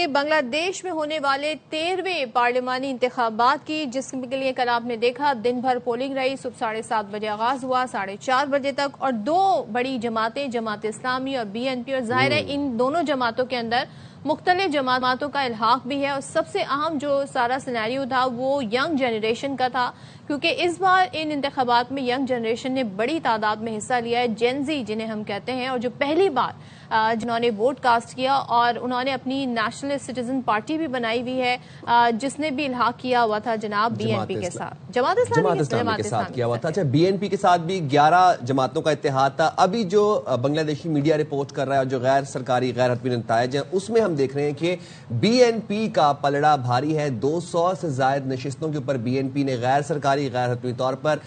گے بنگلہ دیش میں ہونے والے 13ویں پارلیمانی انتخابات کی، جس کے لیے کل آپ نے دیکھا دن بھر پولنگ رہی۔ صبح 7:30 بجے آغاز ہوا 4:30 بجے تک، اور دو بڑی جماعتیں، جماعت اسلامی اور BNP، اور ظاہر ہے ان دونوں جماعتوں کے اندر مختلف جماعتوں کا الحاق بھی ہے، اور سب سے اہم جو سارا سینیریو تھا وہ ینگ جنریشن کا تھا، کیونکہ اس بار ان انتخابات میں ینگ جنریشن نے بڑی تعداد میں حصہ لیا ہے، جین زی جنہیں ہم کہتے ہیں، اور جو پہلی بار جنہوں نے ووٹ کاسٹ کیا، اور انہوں نے اپنی نیشنل سٹیزن پارٹی بھی بنائی ہوئی ہے، جس نے بھی الحاق کیا ہوا تھا جناب BNP کے ساتھ، جماعت اسلامی کے ساتھ کیا ہوا تھا۔ اچھا، BNP کے ساتھ بھی 11 جماعتوں کا اتحاد تھا۔ ابھی جو بنگلہ دیشی میڈیا رپورٹ کر رہا ہے اور جو غیر سرکاری غیر حتمی نتائج ہیں، اس میں ہم دیکھ رہے ہیں کہ BNP کا پلڑا بھاری ہے۔ 200 سے زائد نشستوں کے اوپر BNP نے غیر سرکاری غیر حتمی طور پر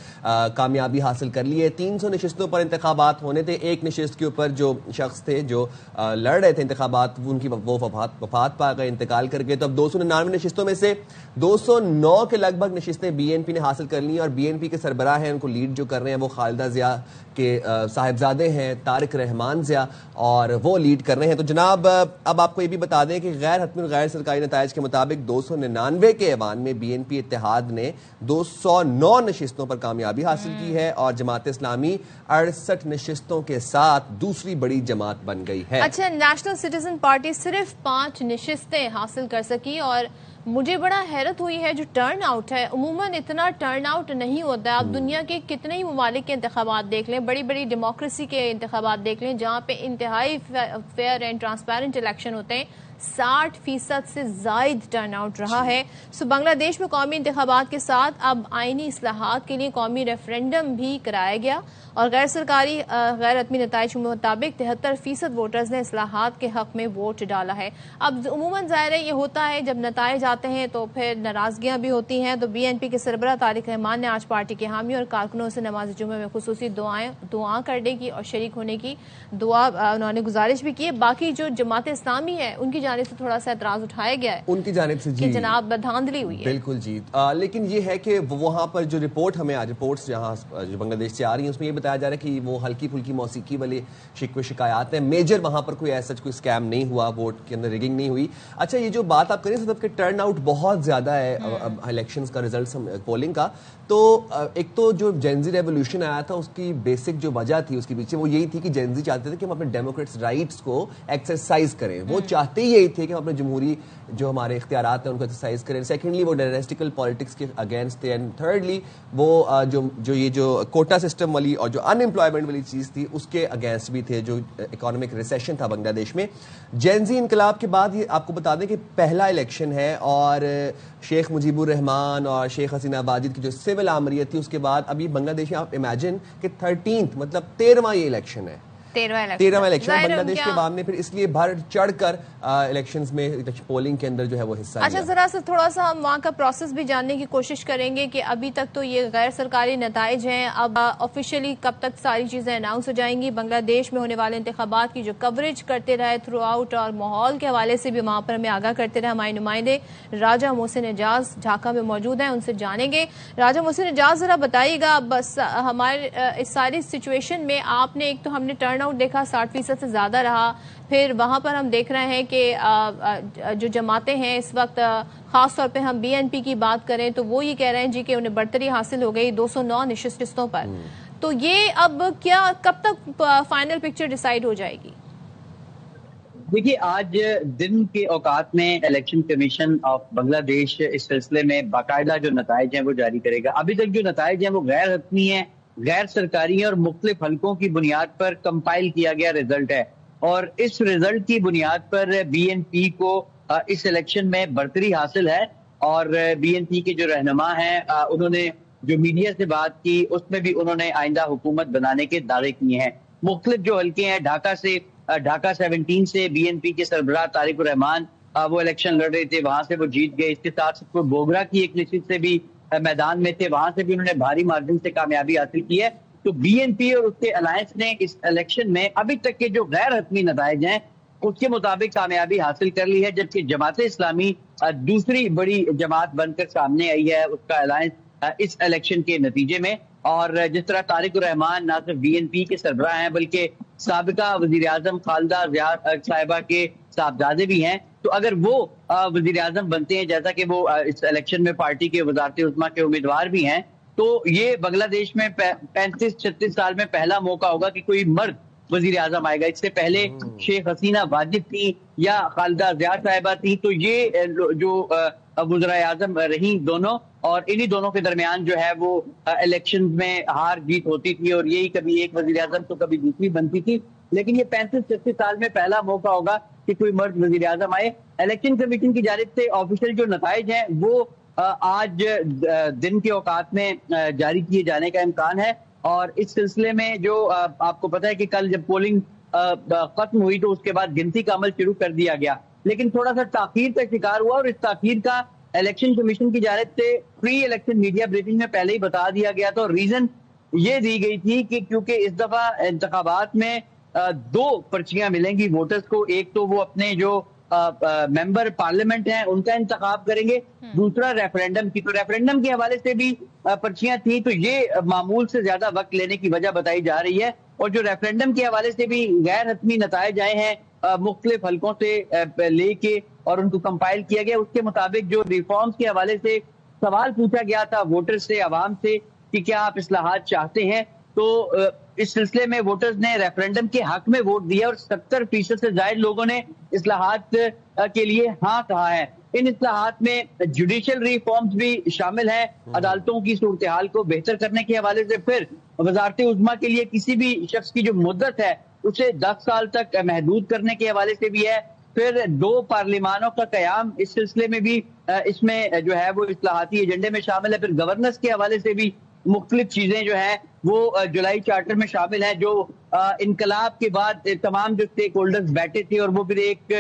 کامیابی حاصل کر لی ہے۔ 300 نشستوں پر انتخابات ہونے تھے، ایک نشست کے اوپر جو شخص تھے جو لڑ رہے تھے انتخابات، ان کی وہ وفات پا گئے، انتقال کر گئے۔ تو اب 299 نشستوں میں سے 209 کے لگ بھگ نشستیں BNP نے حاصل کر لی ہیں، اور BNP کے سربراہ ہیں، ان کو لیڈ جو کر رہے ہیں وہ خالدہ ضیاء کے صاحبزادے ہیں، طارق رحمان ضیاء، اور وہ لیڈ کر رہے ہیں۔ تو جناب اب آپ کو یہ بھی بتا دیں کہ غیر حتمی اور غیر سرکاری نتائج کے مطابق 299 کے ایوان میں BNP اتحاد نے 209 نشستوں پر کامیابی حاصل کی ہے، اور جماعت اسلامی 68 نشستوں کے ساتھ دوسری بڑی جماعت بن گئی ہے۔ اچھا، نیشنل سٹیزن پارٹی صرف 5 نشستیں حاصل کر سکی، اور مجھے بڑا حیرت ہوئی ہے جو ٹرن آؤٹ ہے، عموماً اتنا ٹرن آؤٹ نہیں ہوتا ہے۔ آپ دنیا کے کتنے ہی ممالک کے انتخابات دیکھ لیں، بڑی بڑی ڈیموکریسی کے انتخابات دیکھ لیں، جہاں پہ انتہائی فیئر اینڈ ٹرانسپیرنٹ الیکشن ہوتے ہیں، 60% سے زائد ٹرن آؤٹ رہا ہے۔ بنگلہ دیش میں قومی انتخابات کے ساتھ اب آئینی اصلاحات کے لیے قومی ریفرنڈم بھی کرایا گیا، اور غیر سرکاری غیر حتمی نتائج کے مطابق 73% ووٹرز نے اصلاحات کے حق میں ووٹ ڈالا ہے۔ اب عموماً ظاہر ہے یہ ہوتا ہے جب نتائج آتے ہیں تو پھر ناراضگیاں بھی ہوتی ہیں، تو BNP کے سربراہ طارق رحمان نے آج پارٹی کے حامیوں اور کارکنوں سے نماز جمعہ میں خصوصی دعا کرنے کی اور شریک ہونے کی انہوں نے گزارش بھی کی ہے۔ باقی جو جماعت اسلامی ہے ان کی جانب سے تھوڑا سا اعتراض اٹھایا گیا ہے، ان کی جانب سے کہ جناب دھاندلی ہوئی ہے۔ بالکل جی، لیکن یہ ہے کہ وہاں پر جو رپورٹ ہمیں رپورٹس جہاں جو بنگلہ دیش سے آ رہی ہیں، اس میں یہ بتایا جا رہا ہے کہ وہ ہلکی پھلکی موسیقی والی شکوے شکایات ہیں، میجر وہاں پر کوئی ایسا کوئی اسکیم نہیں ہوا، ووٹ کے اندر ریگنگ نہیں ہوئی۔ اچھا، یہ جو بات آپ کریں صدف کہ ٹرن آؤٹ بہت زیادہ ہے الیکشنز کا، ریزلٹس پولنگ کا، تو ایک تو جو جینزی ریولوشن آیا تھا اس کی بیسک جو وجہ تھی اس کے پیچھے وہ یہی تھی کہ جینزی چاہتے تھے کہ ہم اپنے ڈیموکریٹس رائٹس کو ایکسرسائز کریں، وہ چاہتے ہی یہی تھے کہ ہم اپنے جمہوری جو ہمارے اختیارات ہیں ان کو ایکسرسائز کریں۔ سیکنڈلی وہ ڈائنیسٹیکل پالیٹکس کے اگینسٹ تھے، اینڈ تھرڈلی وہ یہ جو کوٹا سسٹم والی اور جو ان امپلائمنٹ والی چیز تھی اس کے اگینسٹ بھی تھے، جو اکانومک ریسیشن تھا بنگلہ دیش میں۔ جینزی انقلاب کے بعد یہ آپ کو بتا دیں کہ پہلا الیکشن ہے، اور شیخ مجیب الرحمان اور شیخ حسینہ واجد کی جو سول آمریت تھی اس کے بعد ابھی بنگلہ دیش میں آپ امیجن کہ 13th مطلب 13واں یہ الیکشن ہے، 13واں الیکشن بنگلہ دیش کے عوام نے پھر اس لیے بڑھ چڑھ کر الیکشنز میں پولنگ کے اندر جو ہے وہ حصہ لیا۔ اچھا، ذرا سا تھوڑا سا ہم وہاں کا پروسیس بھی جاننے کی کوشش کریں گے کہ ابھی تک تو یہ غیر سرکاری نتائج ہیں، اب آفیشیلی کب تک ساری چیزیں اناؤنس ہو جائیں گی؟ بنگلہ دیش میں ہونے والے انتخابات کی جو کوریج کرتے رہے تھرو آؤٹ، اور ماحول کے حوالے سے بھی وہاں پر ہمیں آگاہ کرتے رہے ہمارے نمائندے راجہ محسن اعجاز ڈھاکہ میں موجود ہیں، ان سے جانیں گے۔ راجہ محسن اعجاز، ذرا بتائیے گا بس ہمارے اس ساری سچویشن میں آپ نے، ایک تو ہم نے ٹرن آؤٹ دیکھا 60% سے زیادہ رہا، پھر وہاں پر ہم دیکھ رہے ہیں کہ جو جماعتیں ہیں اس وقت، خاص طور پہ ہم BNP کی بات کریں تو وہ یہ کہہ رہے ہیں جی کہ انہیں برتری حاصل ہو گئی 209 نشستوں پر، تو یہ اب کیا کب تک فائنل پکچر ڈیسائیڈ ہو جائے گی؟ دیکھیے، آج دن کے اوقات میں الیکشن کمیشن آف بنگلہ دیش اس سلسلے میں باقاعدہ جو نتائج ہیں وہ جاری کرے گا۔ ابھی تک جو نتائج ہیں وہ غیر حتمی ہیں، غیر سرکاری ہیں، اور مختلف حلقوں کی بنیاد پر کمپائل کیا گیا رزلٹ ہے، اور اس رزلٹ کی بنیاد پر BNP کو اس الیکشن میں برتری حاصل ہے، اور BNP کے جو رہنما ہیں انہوں نے جو میڈیا سے بات کی اس میں بھی انہوں نے آئندہ حکومت بنانے کے دعوے کیے ہیں۔ مختلف جو حلقے ہیں، ڈھاکہ 17 سے BNP کے سربراہ طارق الرحمان وہ الیکشن لڑ رہے تھے، وہاں سے وہ جیت گئے۔ اس کے ساتھ بوگرا کی ایک نشست سے بھی میدان میں تھے، وہاں سے بھی انہوں نے بھاری مارجن سے کامیابی حاصل کی ہے۔ تو BNP اور اس کے الائنس نے اس الیکشن میں ابھی تک کے جو غیر حتمی نتائج ہیں اس کے مطابق کامیابی حاصل کر لی ہے، جبکہ جماعت اسلامی دوسری بڑی جماعت بن کر سامنے آئی ہے، اس کا الائنس اس الیکشن کے نتیجے میں۔ اور جس طرح طارق الرحمان نہ صرف BNP کے سربراہ ہیں بلکہ سابقہ وزیر اعظم خالدہ ضیاء صاحبہ کے صاحبزادے بھی ہیں, تو اگر وہ وزیر اعظم بنتے ہیں جیسا کہ وہ اس الیکشن میں پارٹی کے وزارت عظمیٰ کے امیدوار بھی ہیں, تو یہ بنگلہ دیش میں 35-36 سال میں پہلا موقع ہوگا کہ کوئی مرد وزیر اعظم آئے گا. اس سے پہلے شیخ حسینہ واجد تھی یا خالدہ ضیاء صاحبہ تھی, تو یہ جو وزرائے اعظم رہی دونوں, اور انہی دونوں کے درمیان جو ہے وہ الیکشن میں ہار جیت ہوتی تھی, اور یہی کبھی ایک وزیر اعظم تو کبھی دوسری بنتی تھی. لیکن یہ 35-36 سال میں پہلا موقع ہوگا کہ کوئی مرد وزیر اعظم آئے. الیکشن کمیشن کی جانب سے آفیشیل جو نتائج ہیں وہ آج دن کے اوقات میں جاری کیے جانے کا امکان ہے, اور اس سلسلے میں جو آپ کو پتا ہے کہ کل جب پولنگ ختم ہوئی تو اس کے بعد گنتی کا عمل شروع کر دیا گیا, لیکن تھوڑا سا تاخیر کا شکار ہوا, اور اس تاخیر کا الیکشن کمیشن کی جانب سے پری الیکشن میڈیا بریفنگ میں پہلے ہی بتا دیا گیا تھا. اور ریزن یہ دی گئی تھی کہ کیونکہ اس دفعہ انتخابات میں 2 پرچیاں ملیں گی ووٹرز کو, ایک تو وہ اپنے جو ممبر پارلیمنٹ ہیں ان کا انتخاب کریں گے, دوسرا ریفرینڈم کی. تو ریفرینڈم کے حوالے سے بھی پرچیاں تھیں, تو یہ معمول سے زیادہ وقت لینے کی وجہ بتائی جا رہی ہے. اور جو ریفرینڈم کے حوالے سے بھی غیر حتمی نتائج آئے ہیں مختلف حلقوں سے لے کے اور ان کو کمپائل کیا گیا, اس کے مطابق جو ریفارمز کے حوالے سے سوال پوچھا گیا تھا ووٹر سے, عوام سے, کہ کیا آپ اصلاحات چاہتے ہیں, تو اس سلسلے میں ووٹرز نے ریفرینڈم کے حق میں ووٹ دیا, اور 70% سے زائد لوگوں نے اصلاحات کے لیے ہاں کہا ہے. ان اصلاحات میں جوڈیشل ریفارمز بھی شامل ہیں, عدالتوں کی صورتحال کو بہتر کرنے کے حوالے سے, پھر وزارت عظمیٰ کے لیے کسی بھی شخص کی جو مدت ہے اسے 10 سال تک محدود کرنے کے حوالے سے بھی ہے, پھر 2 پارلیمانوں کا قیام اس سلسلے میں بھی اس میں جو ہے وہ اصلاحاتی ایجنڈے میں شامل ہے, پھر گورننس کے حوالے سے بھی مختلف چیزیں جو ہیں وہ جولائی چارٹر میں شامل ہیں, جو انقلاب کے بعد تمام جو اسٹیک ہولڈرز بیٹھے تھے اور وہ پھر ایک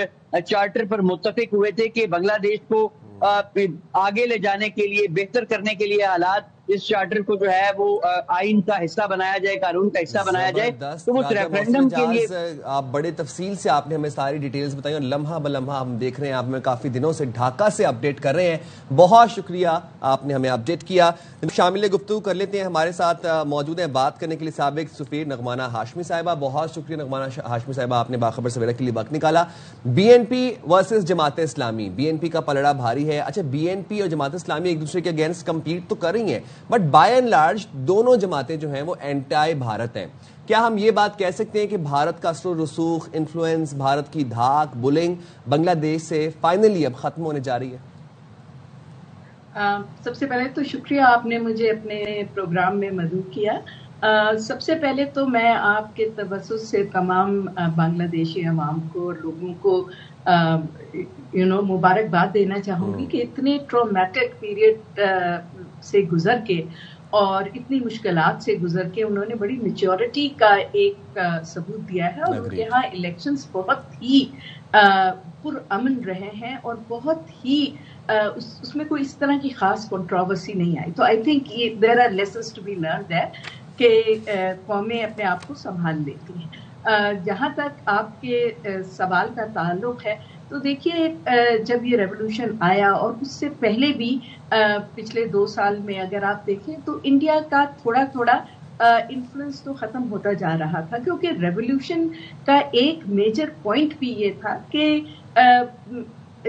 چارٹر پر متفق ہوئے تھے کہ بنگلہ دیش کو آگے لے جانے کے لیے, بہتر کرنے کے لیے حالات, اس چارٹر کو جو ہے وہ آئین کا حصہ بنایا جائے, قانون کا حصہ بنایا جائے. تو وہ ریفرینڈم کے لیے آپ بڑے تفصیل سے آپ نے ہمیں ساری ڈیٹیلز بتائی, اور لمحہ بلمحہ ہم دیکھ رہے ہیں, آپ ہمیں کافی دنوں سے ڈھاکہ سے اپڈیٹ کر رہے ہیں. بہت شکریہ, آپ نے ہمیں اپڈیٹ کیا. شامل گفتگو کر لیتے ہیں, ہمارے ساتھ موجود ہیں بات کرنے کے لیے سابق سفیر نغمانہ ہاشمی صاحبہ. بہت شکریہ نغمانہ ہاشمی صاحبہ, آپ نے باخبر سویرا کے لیے وقت نکالا. Be N P versus Jamaat Islami, be N P کا پلڑا بھاری ہے. اچھا, بی این پی اور جماعت اسلامی ایک دوسرے کے اگینسٹ کمپیٹ تو کر رہی ہیں, بٹ بائی اینڈ لارج دونوں جماعتیں جو ہیں وہ اینٹائی بھارت ہیں. کیا ہم یہ بات کہہ سکتے ہیں کہ بھارت کا اثر و رسوخ, انفلوئنس, بھارت کی دھاک, بلنگ بنگلہ دیش سے فائنلی اب ختم ہونے جا رہی ہے؟ سب سے پہلے تو شکریہ, آپ نے مجھے اپنے پروگرام میں مدعو کیا. سب سے پہلے تو میں آپ کے توسط سے تمام بنگلہ دیشی عوام کو اور لوگوں کو مبارکباد دینا چاہوں گی کہ اتنے ٹرومیٹک پیریڈ سے گزر کے اور اتنی مشکلات سے گزر کے انہوں نے بڑی میچورٹی کا ایک ثبوت دیا ہے, اور یہاں الیکشنز بہت ہی پرامن رہے ہیں, اور بہت ہی اس میں کوئی اس طرح کی خاص کنٹروورسی نہیں آئی. تو I think there are lessons to be learn that کہ قومیں اپنے آپ کو سنبھال لیتی ہیں. جہاں تک آپ کے سوال کا تعلق ہے, تو دیکھیے جب یہ ریولوشن آیا اور اس سے پہلے بھی پچھلے 2 سال میں اگر آپ دیکھیں تو انڈیا کا تھوڑا تھوڑا انفلوئنس تو ختم ہوتا جا رہا تھا, کیونکہ ریولوشن کا ایک میجر پوائنٹ بھی یہ تھا کہ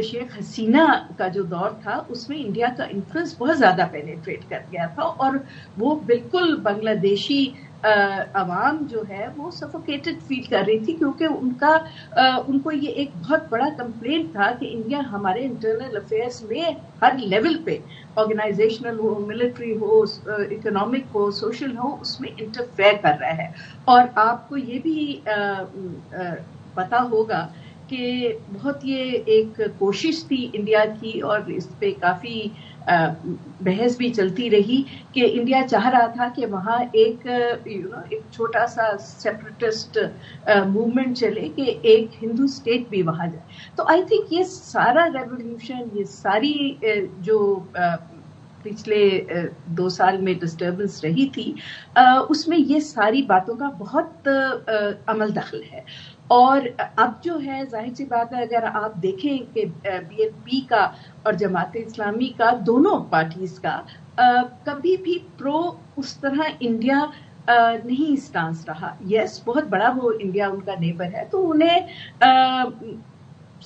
شیخ حسینہ کا جو دور تھا اس میں انڈیا کا انفلوئنس بہت زیادہ پینیٹریٹ کر گیا تھا, اور وہ بالکل بنگلہ دیشی عوام جو ہے وہ سفوکیٹڈ فیل کر رہی تھی, کیونکہ ان کو یہ ایک بہت بڑا کمپلینٹ تھا کہ انڈیا ہمارے انٹرنل افیئرس میں ہر لیول پہ, آرگنائزیشنل ہو, ملٹری ہو, اکنامک ہو, سوشل ہو, اس میں انٹرفیئر کر رہا ہے. اور آپ کو یہ بھی پتا ہوگا کہ بہت یہ ایک کوشش تھی انڈیا کی, اور اس پہ کافی بحث بھی چلتی رہی کہ انڈیا چاہ رہا تھا کہ وہاں ایک چھوٹا سا سیپریٹسٹ موومنٹ چلے, کہ ایک ہندو اسٹیٹ بھی وہاں جائے. تو آئی تھنک یہ سارا ریولیوشن, یہ ساری جو پچھلے 2 سال میں ڈسٹربنس رہی تھی, اس میں یہ ساری باتوں کا بہت عمل دخل ہے. اور اب جو ہے ظاہر سی بات ہے, اگر آپ دیکھیں کہ بی این پی کا اور جماعت اسلامی کا, دونوں پارٹیز کا کبھی بھی پرو اس طرح انڈیا نہیں سٹانس رہا. یس, بہت بڑا وہ انڈیا ان کا نیبر ہے, تو انہیں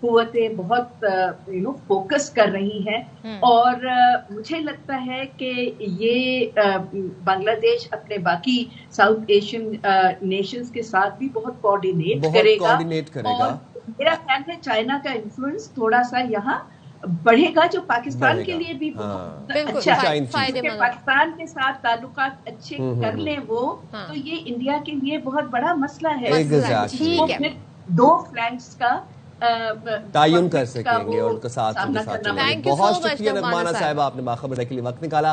قوتیں بہت فوکس کر رہی ہیں، اور مجھے لگتا ہے کہ یہ بنگلہ دیش اپنے باقی ساؤتھ ایشین نیشنز کے ساتھ بھی بہت کوآرڈینیٹ کرے گا، اور میرا خیال ہے چائنا کا انفلوئنس تھوڑا سا یہاں بڑھے گا، جو پاکستان کے لیے بھی بہت اچھا ہے، کیونکہ پاکستان کے ساتھ تعلقات اچھے کر لیں وہ، تو یہ انڈیا کے لیے بہت بڑا مسئلہ ہے، وہ پھر دو فلینکس کا تعین کر سکیں گے اور ان کا ساتھ. بہت شکریہ نغمانہ صاحبہ، آپ نے باخبر رہنے کے لیے وقت نکالا.